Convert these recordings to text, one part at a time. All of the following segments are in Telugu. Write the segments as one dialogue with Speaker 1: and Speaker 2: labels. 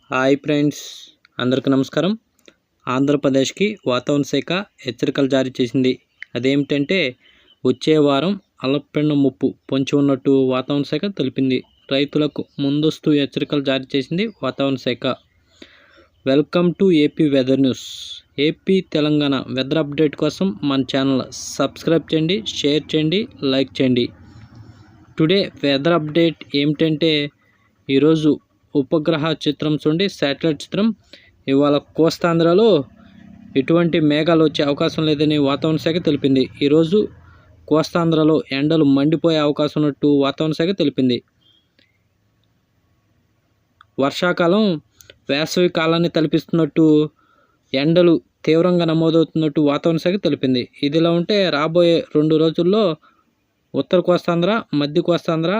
Speaker 1: హాయ్ ఫ్రెండ్స్, అందరికీ నమస్కారం. ఆంధ్రప్రదేశ్కి వాతావరణ శాఖ హెచ్చరికలు జారీ చేసింది. అదేమిటంటే వచ్చే వారం అల్పపీడనం ముప్పు పొంచి ఉన్నట్టు వాతావరణ శాఖ తెలిపింది. రైతులకు ముందస్తు హెచ్చరికలు జారీ చేసింది వాతావరణ శాఖ. Welcome to AP weather news. AP Telangana weather update కోసం మన ఛానల్ సబ్స్క్రైబ్ చేయండి, షేర్ చేయండి, లైక్ చేయండి. టుడే వెదర్ అప్డేట్ ఏమిటంటే ఈరోజు ఉపగ్రహ చిత్రం చూడండి, శాటిలైట్ చిత్రం. ఇవాళ కోస్తాంధ్రలో ఎటువంటి మేఘాలు వచ్చే అవకాశం లేదని వాతావరణ శాఖ తెలిపింది. ఈరోజు కోస్తాంధ్రలో ఎండలు మండిపోయే అవకాశం ఉన్నట్టు వాతావరణ శాఖ తెలిపింది. వర్షాకాలం వేసవి కాలాన్ని తలపిస్తున్నట్టు ఎండలు తీవ్రంగా నమోదవుతున్నట్టు వాతావరణ శాఖ తెలిపింది. ఇదిలా ఉంటే రాబోయే 2 రోజుల్లో ఉత్తర కోస్తాంధ్ర, మధ్య కోస్తాంధ్ర,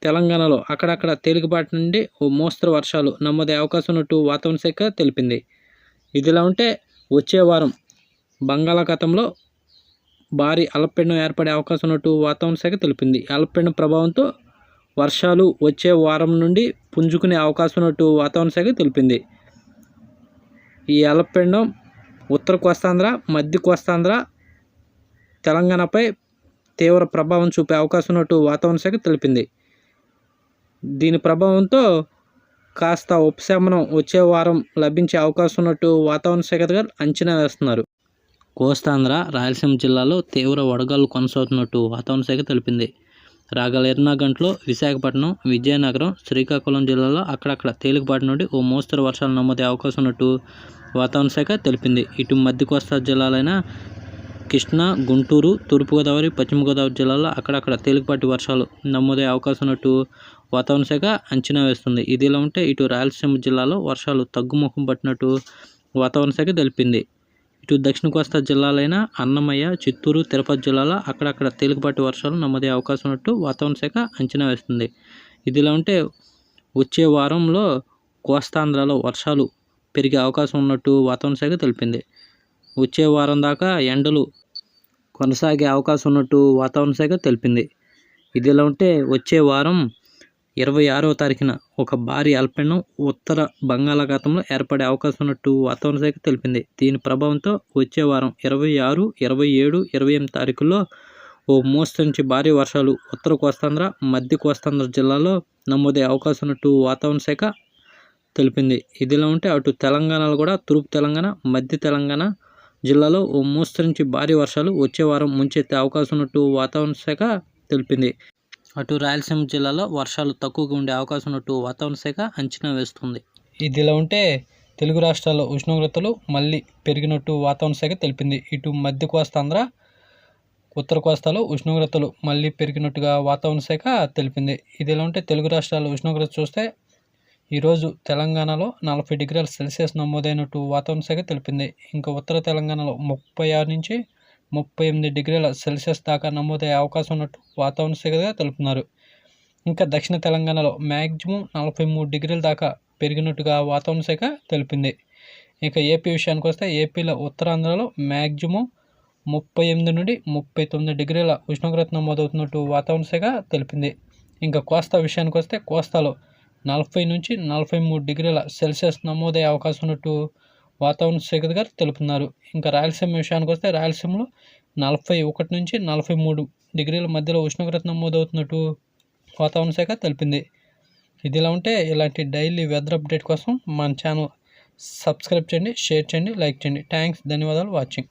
Speaker 1: తెలంగాణలో అక్కడక్కడ తేలికపాటి నుండి ఓ మోస్తరు వర్షాలు నమోదయ్యే అవకాశం ఉన్నట్టు వాతావరణ శాఖ తెలిపింది. ఇదిలా ఉంటే వచ్చే వారం బంగాళాఖాతంలో భారీ అల్పపీడనం ఏర్పడే అవకాశం ఉన్నట్టు వాతావరణ శాఖ తెలిపింది. అల్పపీడనం ప్రభావంతో వర్షాలు వచ్చే వారం నుండి పుంజుకునే అవకాశం ఉన్నట్టు వాతావరణ శాఖ తెలిపింది. ఈ అల్పపీడనం ఉత్తర కోస్తాంధ్ర, మధ్య కోస్తాంధ్ర, తెలంగాణపై తీవ్ర ప్రభావం చూపే అవకాశం ఉన్నట్టు వాతావరణ శాఖ తెలిపింది. దీని ప్రభావంతో కాస్త ఉపశమనం వచ్చే వారం లభించే అవకాశం ఉన్నట్టు వాతావరణ శాఖ గారు అంచనా వేస్తున్నారు. కోస్తాంధ్ర, రాయలసీమ జిల్లాలో తీవ్ర వడగాలు కొనసాగుతున్నట్టు వాతావరణ శాఖ తెలిపింది. రాగల 24 గంటల్లో విశాఖపట్నం, విజయనగరం, శ్రీకాకుళం జిల్లాలో అక్కడక్కడ తేలికపాటి నుండి ఓ మోస్తరు వర్షాలు నమోదయ్యే అవకాశం ఉన్నట్టు వాతావరణ శాఖ తెలిపింది. ఇటు మధ్య కోస్తా జిల్లాలైన కృష్ణా, గుంటూరు, తూర్పుగోదావరి, పశ్చిమ గోదావరి జిల్లాల్లో అక్కడక్కడ తేలికపాటి వర్షాలు నమోదయ్యే అవకాశం ఉన్నట్టు వాతావరణ శాఖ అంచనా వేస్తుంది. ఇదిలా ఉంటే ఇటు రాయలసీమ జిల్లాలో వర్షాలు తగ్గుముఖం పట్టినట్టు వాతావరణ శాఖ తెలిపింది. ఇటు దక్షిణ కోస్తా జిల్లాలైన అన్నమయ్య, చిత్తూరు, తిరుపతి జిల్లాలో అక్కడక్కడ తేలికపాటి వర్షాలు నమోదయ్యే అవకాశం ఉన్నట్టు వాతావరణ శాఖ అంచనా వేస్తుంది. ఇదిలా ఉంటే వచ్చే వారంలో కోస్తాంధ్రలో వర్షాలు పెరిగే అవకాశం ఉన్నట్టు వాతావరణ శాఖ తెలిపింది. వచ్చే వారం దాకా ఎండలు కొనసాగే అవకాశం ఉన్నట్టు వాతావరణ శాఖ తెలిపింది. ఇదిలా ఉంటే వచ్చే వారం 26వ తారీఖున ఒక భారీ అల్పపీడనం ఉత్తర బంగాళాఖాతంలో ఏర్పడే అవకాశం ఉన్నట్టు వాతావరణ శాఖ తెలిపింది. దీని ప్రభావంతో వచ్చే వారం 26, 27, 28 తారీఖుల్లో ఓ మోస్తరు నుంచి భారీ వర్షాలు ఉత్తర కోస్తాంధ్ర, మధ్య కోస్తాంధ్ర జిల్లాలో నమోదయ్యే అవకాశం ఉన్నట్టు వాతావరణ శాఖ తెలిపింది. ఇదిలా ఉంటే అటు తెలంగాణలో కూడా తూర్పు తెలంగాణ, మధ్య తెలంగాణ జిల్లాలో ఓ మోస్తరు నుంచి భారీ వర్షాలు వచ్చే వారం ముంచెత్తే అవకాశం ఉన్నట్టు వాతావరణ శాఖ తెలిపింది. అటు రాయలసీమ జిల్లాలో వర్షాలు తక్కువగా ఉండే అవకాశం ఉన్నట్టు వాతావరణ శాఖ అంచనా వేస్తుంది. ఇదిలా ఉంటే తెలుగు రాష్ట్రాల్లో ఉష్ణోగ్రతలు మళ్ళీ పెరిగినట్టు వాతావరణ శాఖ తెలిపింది. ఇటు మధ్య కోస్తాంధ్ర, ఉత్తర కోస్తాలో ఉష్ణోగ్రతలు మళ్ళీ పెరిగినట్టుగా వాతావరణ శాఖ తెలిపింది. ఇదిలా ఉంటే తెలుగు రాష్ట్రాల్లో ఉష్ణోగ్రత చూస్తే ఈరోజు తెలంగాణలో 40 డిగ్రీల సెల్సియస్ నమోదైనట్టు వాతావరణ శాఖ తెలిపింది. ఇంకా ఉత్తర తెలంగాణలో 36 నుంచి 38 డిగ్రీల సెల్సియస్ దాకా నమోదయ్యే అవకాశం ఉన్నట్టు వాతావరణ శాఖ తెలుపుతున్నారు. ఇంకా దక్షిణ తెలంగాణలో మ్యాక్సిమం 43 డిగ్రీల దాకా పెరిగినట్టుగా వాతావరణ శాఖ తెలిపింది. ఇక ఏపీ విషయానికి వస్తే ఏపీలో ఉత్తరాంధ్రలో మ్యాక్సిమం 38 నుండి 39 డిగ్రీల ఉష్ణోగ్రత నమోదవుతున్నట్టు వాతావరణ శాఖ తెలిపింది. ఇంకా కోస్తా విషయానికి వస్తే కోస్తాలో 40 నుంచి 43 డిగ్రీల సెల్సియస్ నమోదయ్యే అవకాశం ఉన్నట్టు వాతావరణ శాఖ గారు తెలుపుతున్నారు. ఇంకా రాయలసీమ విషయానికి వస్తే రాయలసీమలో 41 నుంచి 43 డిగ్రీల మధ్యలో ఉష్ణోగ్రత నమోదవుతున్నట్టు వాతావరణ శాఖ తెలిపింది. ఇదిలా ఉంటే ఇలాంటి డైలీ వెదర్ అప్డేట్ కోసం మన ఛానల్ సబ్స్క్రైబ్ చేయండి, షేర్ చేయండి, లైక్ చేయండి. థ్యాంక్స్, ధన్యవాదాలు వాచింగ్.